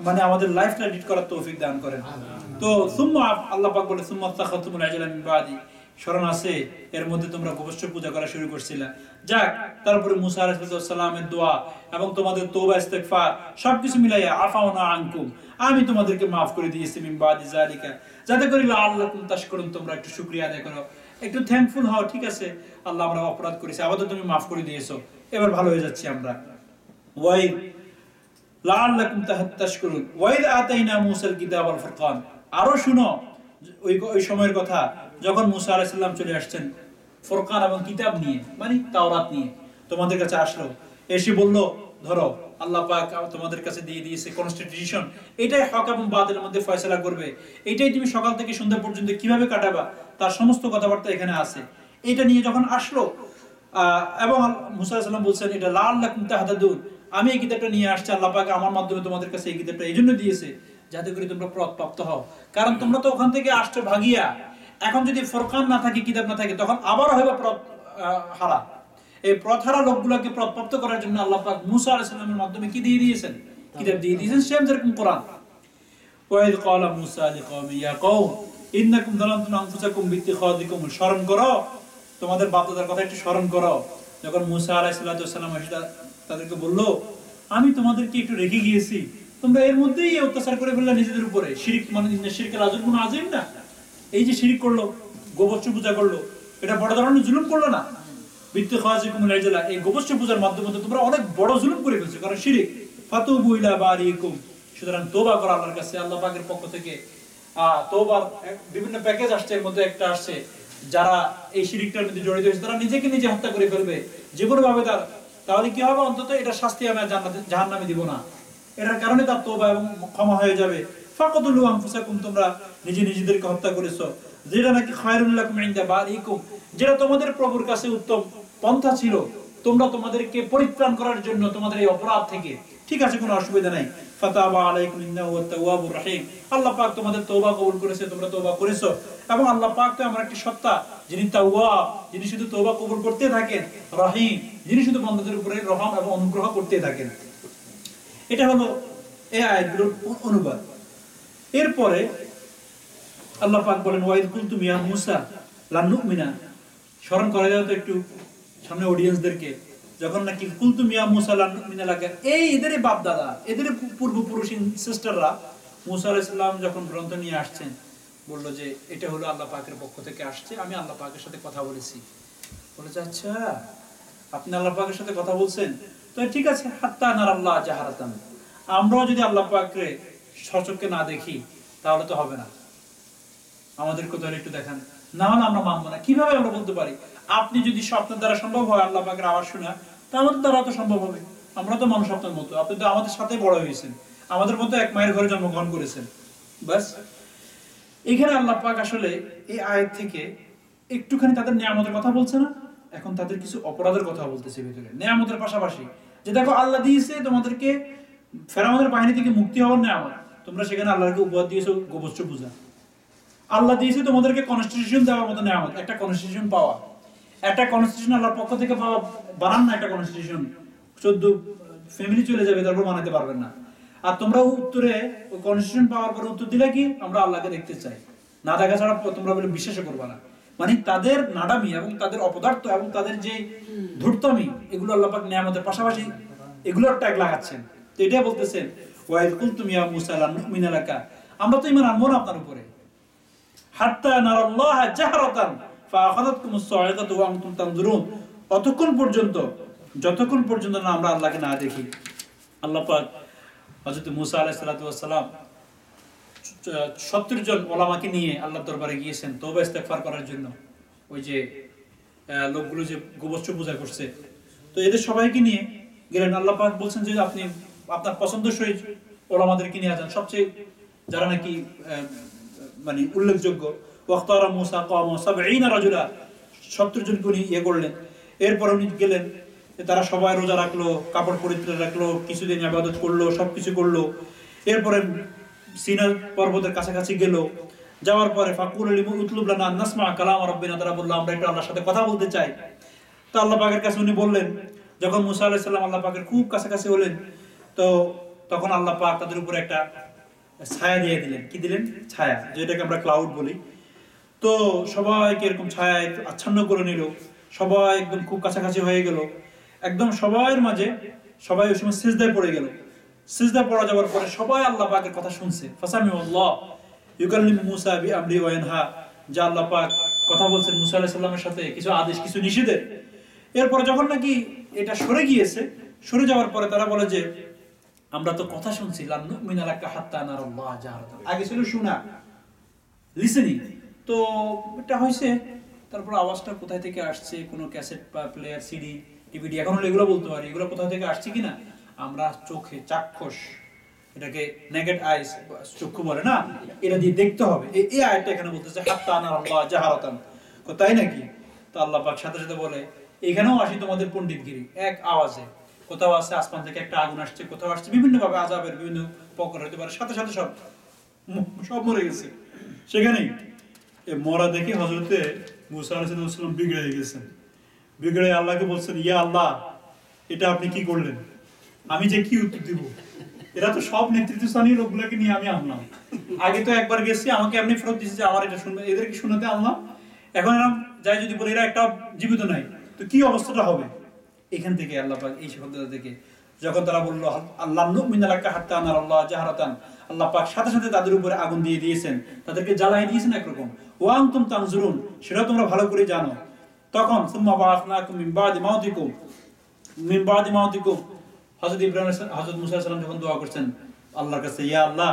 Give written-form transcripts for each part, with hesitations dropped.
মানে আমাদের লাইফটা লিড করার তৌফিক দান করেন। তো সুম্মা আল্লাহ পাক বলে সুম্মা তাখাতুমুল আজলা মিন বাদি, স্মরণ আছে এর মধ্যে তোমরা গোবৎস পূজা করা শুরু করছিলা। যাক, তারপরে মুসা আলাইহিস সালামের দোয়া এবং তোমাদের তওবা ইস্তিগফার সবকিছু মিলাইয়া আফাওনা আনকুম, আমি তোমাদেরকে মাফ করে দিয়েছি মিন বাদি যালিকা, যাতে করে লাআল্লাকুম তাশকুরুন, তোমরা একটু শুকরিয়া আদায় করো, একটু থ্যাঙ্কফুল হও। ঠিক আছে আল্লাহ, আমরা অপরাধ করেছি, আবার তুমি মাফ করে দিয়েছো, এবার ভালো হয়ে যাচ্ছি আমরা। ওয়াই লাআল্লাকুম তাশকুরুন ওয়াইদ আতাইনা মূসাল কিতাব ওয়াল ফুরকান, আরো শুনো ওই সময়ের কথা যখন মুসা আলাইহিস সালাম চলে আসছেন ফুরকান এবং কিতাব নিয়ে, মানে তাওরাত নিয়ে তোমাদের কাছে আসলো, এসে বলল ধরো আল্লাহ পাক তোমাদের কাছে দিয়ে দিয়েছে কনস্টিটিউশন, এটাই হক এবং বাতিলের মধ্যে ফয়সালা করবে, এটাই তুমি সকাল থেকে সন্ধ্যা পর্যন্ত কিভাবে কাটাবা তার সমস্ত কথাবার্তা এখানে আছে। এটা নিয়ে যখন আসলো এবং মুসা আলাইহিস সালাম বলছেন এটা লাআল্লাকুম তাহতাদুন, আমি এই কিতাবটা নিয়ে আসছি, আল্লাহ পাক আমার মাধ্যমে তোমাদের কাছে এই কিতাবটা এই জন্য দিয়েছে যাতে করে তোমরা পথপ্রাপ্ত হও, কারণ তোমরা তো ওখান থেকে আসছো ভাগিয়া, এখন যদি ফুরকান না থাকে, কিতাব না থাকে, তখন আবার হইবা পথ হারা। এই পথ হারা লোকগুলোকে পথপ্রাপ্ত করার জন্য আল্লাহ পাক মুসা আলাইহিস সালামের মাধ্যমে কি দিয়ে দিয়েছেন, কিতাব দিয়ে দিয়েছেন, সেম যেরকম কোরআন। ওয়াইদ ক্বালা মুসা লিকওমি ইয়া কওম ইন্নাকুম যালামতুম আনফুসাকুম বিত্তিখাযিকুম, স্মরণ করো তোমাদের বাপ-দাদার কথা একটু স্মরণ করো, যখন মুসা আলাইহিস সালাম তাদেরকে বললো আমি তোমাদেরকে একটু রেখে গিয়েছি, তোমরা এর মধ্যেই অত্যাচার করে ফেললা নিজেদের উপরে, শিরক মানে শিরকের আযম আযীম না, এই যে শিরক করলো, গোবৎস পূজা করলো, এটা বড় ধরনের জুলুম করলো না? বিত্তিখাযিকুমুল ইজলা, এই গোবৎস পূজার মাধ্যমে তোমরা অনেক বড় জুলুম করে ফেলছো, কারণ শিরক। ফাতুবু ইলা বারিকুম, সুতরাং তওবা করো আল্লাহর কাছে, আল্লাহ পাকের পক্ষ থেকে তওবার বিভিন্ন প্যাকেজ আসছে, এর মধ্যে একটা আসছে যারা এই শিরকটার মধ্যে জড়িত হয়েছে তারা নিজেকে নিজে হত্যা করে ফেলবে যে কোনো ভাবে, তাহলে কি হবে, অন্তত এটা শাস্তি আমি জাহান্নামে দিব না, এটার কারণে তার তওবা এবং ক্ষমা হয়ে যাবে। ফাকাতুলু আনফুসাকুম, তোমরা নিজেদেরকে হত্যা করেছো, যেটা নাকি খায়রুল লাকুম ইনদা বারিকুম, যেটা তোমাদের প্রভুর কাছে উত্তম পন্থা ছিল, তোমরা তোমাদেরকে পরিত্রাণ করার জন্য তোমাদের এই অপরাধ থেকে, ঠিক আছে কোনো অসুবিধা নাই। ফাতাবা আলাইকুম ইন্নাহু ওয়াত তাওয়াবুর রহিম, আল্লাহ পাক তোমাদের তওবা কবুল করেছে, তোমরা তওবা করেছো, এবং আল্লাহ পাক তো আমার একটি সত্তা যিনি তাওয়াব, যিনি শুধু তওবা কবুল করতে থাকেন, রহিম, যিনি শুধু বান্দাদের উপরে রহম এবং অনুগ্রহ করতে থাকেন। এটা হলো এই আয়াতগুলোর অনুবাদ। এরপরে আল্লাহ পাক বলেন ওয়াইদ কুলতুম ইয়া মূসা লান নুমিনা, স্মরণ করা যাবে তো একটু সামনে অডিয়েন্সদেরকে, যখন নাকি কুলতুম ইয়া মূসা লান নুমিনা লাগে, এই এদেরই বাপ দাদা, এদের পূর্বপুরুষ সিস্টাররা মূসা আলাইহিস সালাম যখন গ্রন্থ নিয়ে আসছেন, বললো যে এটা হলো আল্লাহ পাকের পক্ষ থেকে আসছে, আমি আল্লাহ পাকের সাথে কথা বলেছি। বলেছে আচ্ছা আপনি আল্লাহ পাকের সাথে কথা বলছেন, তো ঠিক আছে, হাত্তা নারাল্লাহ জাহারাতান, আমরাও যদি আল্লাহ পাকরে সচক্ষে না দেখি তাহলে তো হবে না, আমাদেরকে তাহলে একটু দেখান, না হলে আমরা মানবো না। কিভাবে আমরা বলতে পারি, আপনি যদি স্বপ্নের দ্বারা সম্ভব হয় আল্লাহ পাকের আওয়াজ শোনা, তা আমাদের দ্বারা তো সম্ভব হবে, আমরা তো মানুষ আপনার মতো, আপনি তো আমাদের সাথে বড় হয়েছেন, আমাদের মতো এক মায়ের ঘরে জন্মগ্রহণ করেছেন। বাস এখানে আল্লাহ পাক আসলে এই আয়াত থেকে একটুখানি তাদের নিয়ামতের কথা বলছে না, এখন তাদের কিছু অপরাধের কথা বলতেছে ভিতরে, নিয়ামতের পাশাপাশি, যে দেখো আল্লাহ দিয়েছে তোমাদেরকে ফেরাউনের বাহিনী থেকে মুক্তি হওয়ার নিয়ামত, তোমরা সেখানে আল্লাহকে উপহার দিয়েছো গোবৎস পূজা। আল্লাহ দিয়েছে তোমাদেরকে কনস্টিটিউশন দেওয়ার মতো নিয়ামত, একটা কনস্টিটিউশন পাওয়া, একটা কনস্টিটিউশন আল্লাহর পক্ষ থেকে পাওয়া, বানান না একটা কনস্টিটিউশন, 14 ফ্যামিলি চলে যাবে তারপর বানাতে পারবেন না। আর তোমরা উত্তরে ওই কনস্টিটিউশন পাওয়ার পরে উত্তর দিলে কি, আমরা আল্লাহকে দেখতে চাই, না দেখা ছাড়া তোমরা বলে বিশ্বাস করবে না। মানে তাদের নাডামি এবং তাদের অপদার্থ এবং তাদের যে ধূর্তামি, এগুলো আল্লাহ পাক নিয়ামতের পাশাপাশি এগুলোর ট্যাগ লাগাচ্ছেন। তো এটাই বলতেছেন ওয়াইদ কুলতুম ইয়া মূসা লান নুমিনা লাকা, আমরা তো ঈমান আনবো না আপনার উপরে, হাত্তা নারাল্লাহ জাহরাতান ফাআখাযাতকুমুস সাইকাতু ওয়া আনতুম তানজুরুন, যতক্ষণ পর্যন্ত না আমরা আল্লাহকে না দেখি। আল্লাহ পাক হযরত মূসা আলাইহিস সালাতু ওয়াস সালাম 70 জন ওলামাকে নিয়ে আল্লাহর দরবারে গিয়েছেন তওবা ইস্তেগফার করার জন্য। ওই যে লোকগুলো যে গোবৎস পূজা করছে, তো এদের সবাইকে নিয়ে গেলেন। আল্লাহ পাক বলছেন যে আপনি আপনার পছন্দসই ওলামাদেরকে নিয়ে যান, সবচেয়ে যারা নাকি মানে উল্লেখযোগ্য। ওয়াক্তারা মূসা কওমা 70 রাজুলা, 70 জনকে উনি করলেন। এরপর উনি গেলেন, তারা সবাই রোজা রাখলো, কাপড় পরিত্রাণ রাখলো, কিছুদিন ইবাদত করলো, সবকিছু করলো। এরপরে সিনা পর্বতের কাছাকাছি গেল, যাওয়ার পরে ফাকুল লিমু উতলুব লানা নাসমা কালাম রাব্বিনা, তারা বলল আমরা একটু আল্লাহর সাথে কথা বলতে চাই। তো আল্লাহ পাকের কাছে উনি বললেন, যখন মূসা আলাইহিস সালাম আল্লাহ পাকের খুব কাছাকাছি হলেন, তো তখন আল্লাহ পাক তাদের উপরে একটা ছায়া দিয়ে দিলেন। কি দিলেন? ছায়া, যেটাকে আমরা ক্লাউড বলি। তো সবাইকে এরকম ছায়া আচ্ছন্ন করে নিল, সবাই একদম খুব কাছাকাছি হয়ে গেল, একদম সবার মাঝে সবাই ওই সময় সিজদায় পড়ে গেল। সিজদা পড়া যাওয়ার পরে সবাই আল্লাহ পাকের কথা শুনছে। ফাসামিউল্লাহ ইউকাল্লিমু মুসা বিআমরি ওয়া ইয়ানহা, যা আল্লাহ পাক কথা বলছেন মুসা আলাইহিস সালামের সাথে কিছু আদেশ কিছু নিষেধের। এরপরে যখন নাকি এটা সরে গিয়েছে, সরে যাওয়ার পরে তারা বলে যে আমরা তো কথা শুনছি লান নুমিনা লাকা হাত্তা নারাল্লাহ জাহরাতান, আগে ছিল শোনা, লিসেনিং। তো এটা হয়েছে, তারপর আওয়াজটা কোথায় থেকে আসছে, কোনো ক্যাসেট বা প্লেয়ার, সিডি, ডিভিডি, এখন হলো এগুলো বলতে পারি, এগুলো কোথা থেকে আসছে কিনা আমরা চোখে চাক্ষুষ, এটাকে নেগেট আইস চক্ষু বলে না, এটা দিয়ে দেখতে হবে। এই আয়াতটা এখানে বলতেছে হাত্তা নারাল্লাহ জাহরাতান, তাই নাকি? তো আল্লাহ পাক সাথে সাথে বলে এখানেও আসি তোমাদের পণ্ডিতগিরি, এক আওয়াজে। কোথাও আছে আসমান থেকে একটা আগুন আসছে, কোথাও আসছে বিভিন্ন ভাবে আযাবের বিভিন্ন প্রকার হতে পারে, সাথে সাথে সব মরে গেছে সেখানেই। মরা দেখে হযরতে মুসা আলাইহিস সালাম বিগড়ে গেছেন। বিগড়ে আল্লাহকে বলছেন, ইয়া আল্লাহ, এটা আপনি কি করলেন? আমি যে কি উত্তর দিব? এরা তো সব নেতৃত্বস্থানীয় লোকগুলোকে নিয়ে আমি আনলাম, আগে তো একবার গেছি, আমাকে এমনি ফেরত দিয়েছে যে আমার এটা শুনবে, এদেরকে শোনাতে আনলাম, এখন এরকম যাই যদি বলে এরা একটা জীবিত নাই, তো কি অবস্থাটা হবে? এখান থেকে আল্লাহ পাক এই শব্দটা থেকে যখন তারা বললো আল্লাহ নুমিনা লাকা হাত্তা নারাল্লাহ জাহরাতান, আল্লাহ পাক সাথে সাথে তাদের উপরে আগুন দিয়ে দিয়েছেন, তাদেরকে জ্বালাই দিয়েছেন একরকম। ওয়া আনতুম তানজুরুন, সেটা তোমরা ভালো করে জানো। তখন সুম্মা বাআসনাকুম মিন বাদি মাউতিকুম, হযরত ইব্রাহিম হযরত মুসা আলাইহিস সালাম যখন দোয়া করছেন আল্লাহর কাছে, ইয়া আল্লাহ,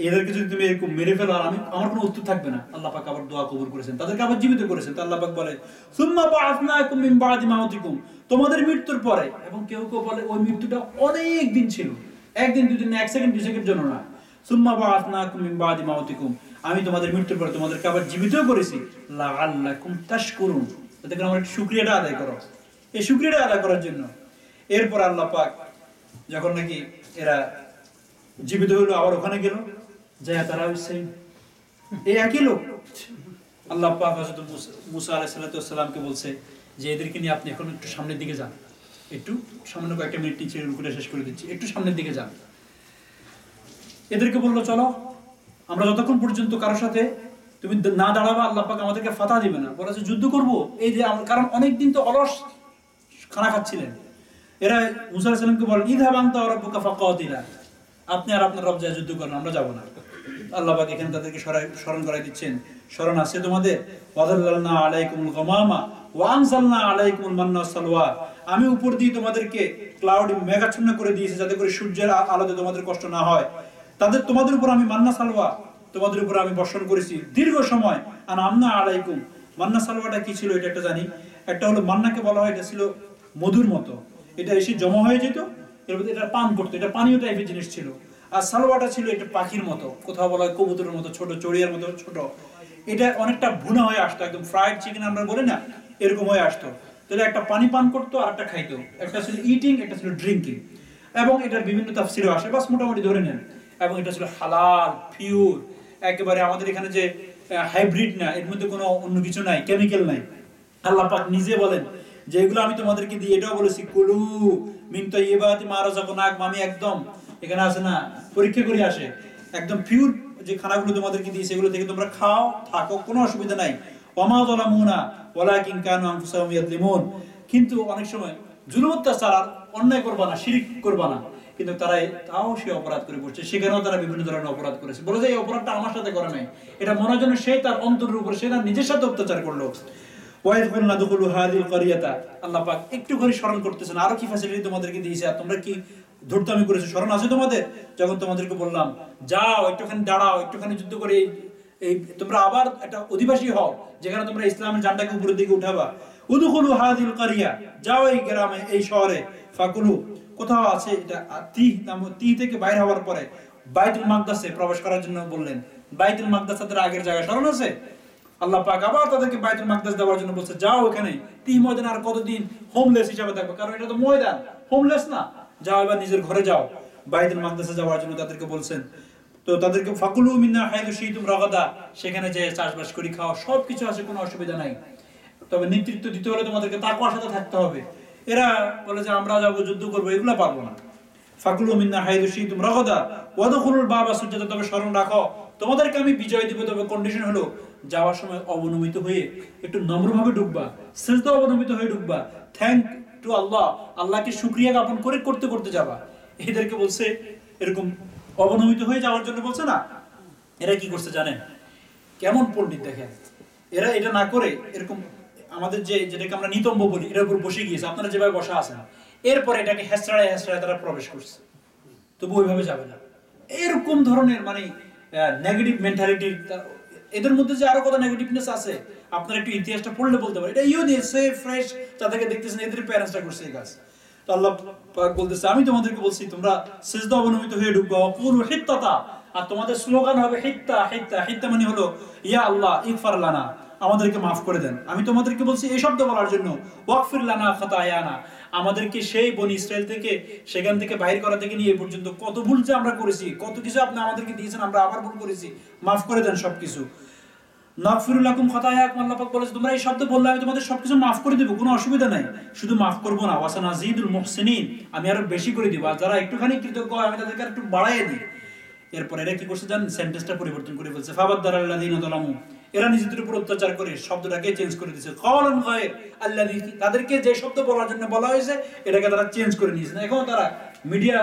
এদেরকে যদি তুমি এরকম মেরে ফেলো আর আমার কোনো উত্তর থাকবে না, আল্লাহ পাক আবার দোয়া কবুল করেছেন, তাদেরকে আবার জীবিত করেছেন। তো আল্লাহ পাক বলে সুম্মা বাআসনাকুম মিন বাদি মাউতিকুম, তোমাদের মৃত্যুর পরে। এবং কেউ কেউ বলে ওই মৃত্যুটা অনেক দিন ছিল, একদিন দুদিন না, এক সেকেন্ড দুই সেকেন্ড জন্য না। সুম্মা বাআসনাকুম মিন বাদি মাউতিকুম, আমি তোমাদের মৃত্যুর পরে তোমাদেরকে আবার জীবিতও করেছি, লাআল্লাকুম তাশকুরুন, যাতে করে আমার শুকরিয়াটা আদায় করো। এই শুকরিয়াটা আদায় করার জন্য এরপর আল্লাহ পাক যখন নাকি এরা জীবিত হলো, আবার ওখানে গেল, যায় তারা সেই এই একই লোক। আল্লাহ পাক হযরত মুসা আলাইহিস সালামকে বলছে যে এদেরকে নিয়ে আপনি এখন একটু সামনের দিকে যান, একটু সামান্য কয়েকটা মিনিট নিচে রুকুটা শেষ করে দিচ্ছি, একটু সামনের দিকে যান। এদেরকে বললো চলো, আমরা যতক্ষণ পর্যন্ত কারোর সাথে তুমি না দাঁড়াবা আল্লাহ পাক আমাদেরকে ফাতা দিবে না, বলা যে যুদ্ধ করবো। এই যে কারণ অনেকদিন তো অলস খানা খাচ্ছিলেন এরা। মুসা আলাইহিস সালামকে বলেন ইযহাব আনতা ওয়া রাব্বুকা ফাকাতিলা, আপনি আর আপনার রব যা যুদ্ধ করেন, আমরা যাব না। আল্লাহ পাক এখানে তাদেরকে স্মরণ করাই দিচ্ছেন, স্মরণ আছে তোমাদের, ওয়াযাল্লালনা আলাইকুমুল গামামা ওয়া আনজালনা আলাইকুমুল মান্না ওয়াস সালওয়া, আমি উপর দিয়ে তোমাদেরকে ক্লাউড মেঘাচ্ছন্ন করে দিয়েছি যাতে করে সূর্যের আলোতে তোমাদের কষ্ট না হয়। তোমাদের উপর আমি মান্না সালওয়া, তোমাদের উপর আমি বর্ষণ করেছি দীর্ঘ সময়। আর আমনা আলাইকুম, মান্না সালওয়াটা কি ছিল এটা একটা জানি। একটা হলো মান্নাকে বলা হয় এটা ছিল মধুর মতো, এটা এসে জমা হয়ে যেত, এর মধ্যে এটা পান করতো, এটা পানীয় টাইপের জিনিস ছিল। আর সালোয়াটা ছিল এটা পাখির মতো, কোথাও বলা হয় কবুতরের মতো ছোট, চড়িয়ার মতো ছোট। এটা অনেকটা ভুনা হয়ে আসতো, একদম ফ্রাইড চিকেন আমরা বলি না, এরকম হয়ে আসতো। তাহলে একটা পানি পান করতো আর একটা খাইতো, একটা ছিল ইটিং, একটা ছিল ড্রিঙ্কিং। এবং এটার বিভিন্ন তাফসীরও আসে, বাস মোটামুটি ধরে নেন। এবং এটা ছিল হালাল, পিওর, একেবারে আমাদের এখানে যে হাইব্রিড না, এর মধ্যে কোনো অন্য কিছু নাই, কেমিক্যাল নাই। আল্লাহ পাক নিজে বলেন যে এগুলো আমি তোমাদেরকে দিই, এটাও বলেছি কুলু মিন তাইয়্যিবাতি মা রাযাকনাকুম, আমি একদম এখানে আছে না পরীক্ষা করে আসে, একদম পিওর যে খানাগুলো তোমাদেরকে দিই সেগুলো থেকে তোমরা খাও, থাকো, কোনো অসুবিধা নাই। ওয়ামা যালামুনা ওয়ালাকিন কানু আনফুসাহুম ইয়াযলিমুন, কিন্তু অনেক সময় জুলুম অত্যাচার আর অন্যায় করবা না, শিরক করবা না, কিন্তু তারা তাও সে অপরাধ করে বসছে, সেখানেও তারা বিভিন্ন ধরনের অপরাধ করেছে। বলে যে এই অপরাধটা আমার সাথে করে নাই, এটা মনের জন্য সে তার অন্তরের উপর, সে তার নিজের সাথে অত্যাচার করলো। আল্লাহ পাক একটু করে স্মরণ করতেছেন আরো কি ফ্যাসিলিটি তোমাদেরকে দিয়েছে, আর তোমরা কি ধূর্তামি করেছো, স্মরণ আছে তোমাদের? যখন তোমাদেরকে বললাম যাও একটুখানি দাঁড়াও, একটুখানি যুদ্ধ করে এই তোমরা আবার একটা অধিবাসী হও, যেখানে তোমরা ইসলামের জানটাকে উপরের দিকে উঠাবা। উদখুলু হাযিল কারিয়া, যাও এই গ্রামে, এই শহরে। ফাকুলু, কোথাও আছে এটা তি থেকে বাইরে হওয়ার পরে বাইতুল মাকদাসে প্রবেশ করার জন্য বললেন। বাইতুল মাকদাস তাদের আগের জায়গা, স্মরণ আছে? আল্লাহ পাক আবার তাদেরকে বাইতুল মাকদাস দেওয়ার জন্য বলছে যাও ওখানে। ময়দান আর কতদিন হোমলেস হিসাবে থাকবে, কারণ এটা তো ময়দান, হোমলেস না। যাও এবার নিজের ঘরে যাও। বাইতুল মাকদাসে যাওয়ার জন্য তাদেরকে বলছেন। তো তাদেরকে ফাকুলু মিন্না হাইযু শিতুম রাগাদা, সেখানে যে চাষবাস করে খাও, সবকিছু আছে, কোনো অসুবিধা নাই। তবে নেতৃত্ব দিতে হলে তোমাদেরকে তাকওয়ার সাথে থাকতে হবে। এরা বলে যে আমরা যাবো যুদ্ধ করবো, এগুলো পারবো না। ফাকুলু মিন্না হাইযু শিতুম রাগাদা ওয়াদখুলুল বাবা সুজ্জাদা, তবে স্মরণ রাখো তোমাদেরকে আমি বিজয় দিব, তবে কন্ডিশন হলো যাওয়ার সময় অবনমিত হয়ে একটু নম্রভাবে ঢুকবা, সিজদা অবনমিত হয়ে ঢুকবা, থ্যাংক টু আল্লাহ, আল্লাহকে শুকরিয়া জ্ঞাপন করে করতে করতে যাবা। এদেরকে বলছে এরকম অবনমিত হয়ে যাওয়ার জন্য বলছে না। এরা কি করছে জানেন? কেমন পণ্ডিত দেখেন, এরা এটা না করে এরকম আমাদের যেটাকে আমরা নিতম্ব বলি এর উপর বসে গিয়েছে, আপনারা যেভাবে বসা আছেন, এরপরে এটাকে হেসড়ায় হেসড়ায় তারা প্রবেশ করছে, তবু ওইভাবে যাবে না। এরকম ধরনের মানে নেগেটিভ মেন্টালিটি এদের মধ্যে যে আরো কত নেগেটিভনেস আছে আপনারা একটু ইতিহাসটা পড়লে বলতে পারেন। এটা ইউনিসে ফ্রেশ যাদেরকে দেখতেছেন এদের প্যারেন্টসরা করছে এই কাজ। তো আল্লাহ পাক বলতেছে আমি তোমাদেরকে বলছি তোমরা সিজদা অবনমিত হয়ে ঢুকবা, ওয়াকুলু হিত্তাতা, আর তোমাদের স্লোগান হবে হিত্তা হিত্তা। হিত্তা মানে হলো ইয়া আল্লাহ ইগফার লানা, আমাদেরকে মাফ করে দেন। আমি তোমাদেরকে বলছি এই শব্দ বলার জন্য, ওয়াগফির লানা খাতায়ানা, আমাদেরকে সেই বনি ইসরাইল থেকে সেখান থেকে বাইরে করা থেকে নিয়ে এই পর্যন্ত কত ভুল যে আমরা করেছি, কত কিছু আপনি আমাদেরকে দিয়েছেন, আমরা আবার ভুল করেছি, মাফ করে দেন সবকিছু। নাগফিরু লাকুম খাতায়াকুম, আল্লাহ পাক বলেছে তোমরা এই শব্দ বললে আমি তোমাদের সবকিছু মাফ করে দেব, কোনো অসুবিধা নাই। শুধু মাফ করব না, ওয়াসানাজিদুল মুহসিনিন, আমি আরো বেশি করে দিব, আর যারা একটুখানি কৃতজ্ঞ আমি তাদেরকে একটু বাড়াইয়ে দিই। এরপর এরা কি করছে জানেন? সেন্টেন্সটা পরিবর্তন করে বলছে ফাবাদদারাল্লাযিনা যালামু, এরা নিজেদের উপর অত্যাচার করে শব্দটাকে চেঞ্জ করে দিয়েছে। ক্বালান গায়র আল্লাযী, তাদেরকে যে শব্দ বলার জন্য বলা হয়েছে এটাকে তারা চেঞ্জ করে নিয়েছে। এখন তারা মিডিয়া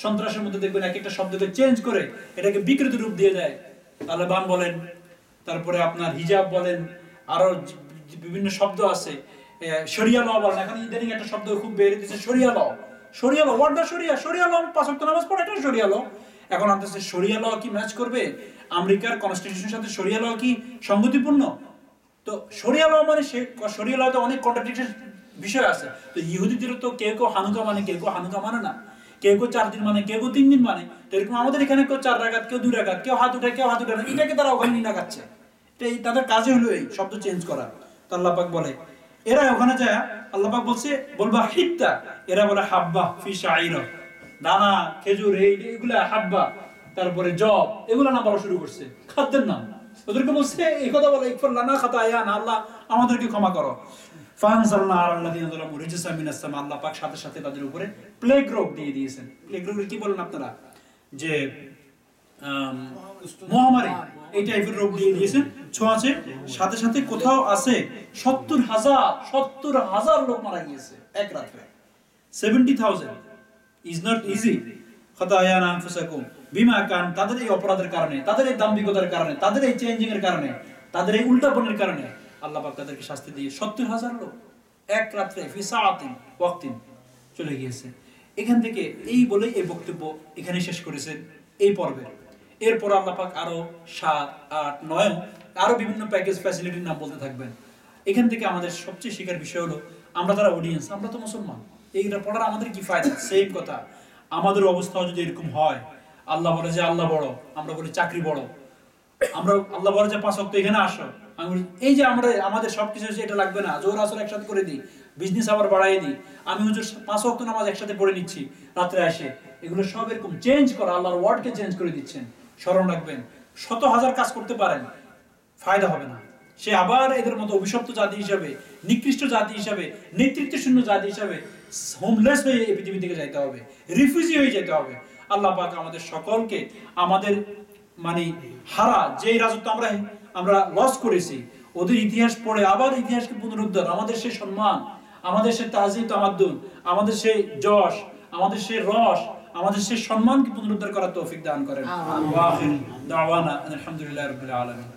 সন্ত্রাসের মধ্যে দেখবেন এক একটা শব্দকে চেঞ্জ করে এটাকে বিকৃত রূপ দিয়ে দেয়। তালেবান বলেন, তারপরে আপনার হিজাব বলেন, আরো বিভিন্ন শব্দ আছে, শরিয়া ল বলেন। এখন ইদানিং একটা শব্দ খুব বেড়ে দিয়েছে শরিয়া ল। শরিয়া ল, হোয়াট দা শরিয়া? শরিয়া ল পাঁচ ওয়াক্ত নামাজ পড়ে, এটা শরিয়া ল। এখন আনতেছে শরিয়া ল কি ম্যাচ করবে আমেরিকার কনস্টিটিউশনের সাথে? শরিয়া ল কি সঙ্গতিপূর্ণ? তো শরিয়া ল মানে শরিয়া লতে অনেক কন্ট্রাডিকশন বিষয় আছে। তো ইহুদিদেরও তো কেউ কেউ হানুকা মানে, কেউ কেউ হানুকা মানে না, কেউ কেউ 4 দিন মানে, কেউ কেউ 3 দিন মানে। তো এরকম আমাদের এখানে কেউ 4 রাকাত, কেউ 2 রাকাত, কেউ হাত উঠায়, কেউ হাত উঠায় না, এটাকে তারা ওখানে নিয়ে লাগাচ্ছে। এই তাদের কাজে হলো এই শব্দ চেঞ্জ করা। তো আল্লাহ পাক বলে এরা ওখানে যায়, আল্লাহ পাক বলছে বলবা হিত্তা, এরা বলে হাব্বা ফি শাইরা, দানা খেজুর এইগুলা হাব্বা, তারপরে জব, এগুলা না বলা শুরু করছে, খাদ্যের নাম। ওদেরকে বলছে এই কথা বলে ইগফির লানা খাতায়ানা, আল্লাহ আমাদেরকে ক্ষমা করো। ফানজালনা আলাল্লাযিনা যালামু রিজসাম মিনাস সামা, আল্লাহ পাক সাথে সাথে তাদের উপরে প্লেগ রোগ দিয়ে দিয়েছেন। প্লেগ রোগ কি বলেন আপনারা? যে মহামারী, এই টাইপের রোগ দিয়ে দিয়েছেন, ছোঁয়াচে। সাথে সাথে কোথাও আছে 70,000 লোক মারা গিয়েছে এক রাতে। 70,000 ইজ নট ইজি। খাতায়ানা আনফুসাকুম বিমা কান, তাদের এই অপরাধের কারণে, তাদের এই দাম্ভিকতার কারণে, তাদের এই চেঞ্জিং এর কারণে, তাদের এই উল্টাপনের কারণে আল্লাহ পাক তাদেরকে শাস্তি দিয়ে 70,000 লোক এক রাতে ফি সাআতিন ওয়াক্তিন চলে গিয়েছে। এখান থেকে এই বলে এই বক্তব্য এখানে শেষ করেছেন এই পর্বে। এরপর আল্লাহ পাক আরো 7, 8, 9 আরো বিভিন্ন প্যাকেজ ফ্যাসিলিটির নাম বলতে থাকবেন। এখান থেকে আমাদের সবচেয়ে শেখার বিষয় হলো আমরা যারা অডিয়েন্স, আমরা তো মুসলমান, এইটা পড়ার আমাদের কি ফায়দা? সেম কথা, আমাদের অবস্থাও যদি এরকম হয়, আল্লাহ বলে যে আল্লাহ বড়, আমরা বলি চাকরি বড়, আমরা আল্লাহ বলে যে 5 ওয়াক্ত এখানে আসো, আমি বলি এই যে আমরা আমাদের সবকিছু এটা লাগবে না, জোহর আসর একসাথে করে দিই, বিজনেস আবার বাড়াই দিই, আমি হুজুর 5 ওয়াক্ত নামাজ একসাথে পড়ে নিচ্ছি রাত্রে আসে, এগুলো সব এরকম চেঞ্জ করা, আল্লাহর ওয়ার্ডকে চেঞ্জ করে দিচ্ছেন। স্মরণ রাখবেন, 100,000 কাজ করতে পারেন, ফায়দা হবে না। সে আবার এদের মতো অভিশপ্ত জাতি হিসাবে, নিকৃষ্ট জাতি হিসাবে, নেতৃত্ব শূন্য জাতি হিসাবে হোমলেস হয়ে এই পৃথিবী থেকে যাইতে হবে, রিফিউজি হয়ে যেতে হবে। আল্লাহ পাক আমাদের সকলকে আমাদের মানে হারা যে রাজত্ব আমরা লস করেছি, ওদের ইতিহাস পড়ে আবার ইতিহাসকে পুনরুদ্ধার, আমাদের সেই সম্মান, আমাদের সেই তাজিম তামাদ্দুন, আমাদের সেই যশ, আমাদের সেই রস, আমাদের সেই সম্মানকে পুনরুদ্ধার করার তৌফিক দান করেন। ওয়া আখির দাওয়ানা আলহামদুলিল্লাহি রাব্বিল আলামিন।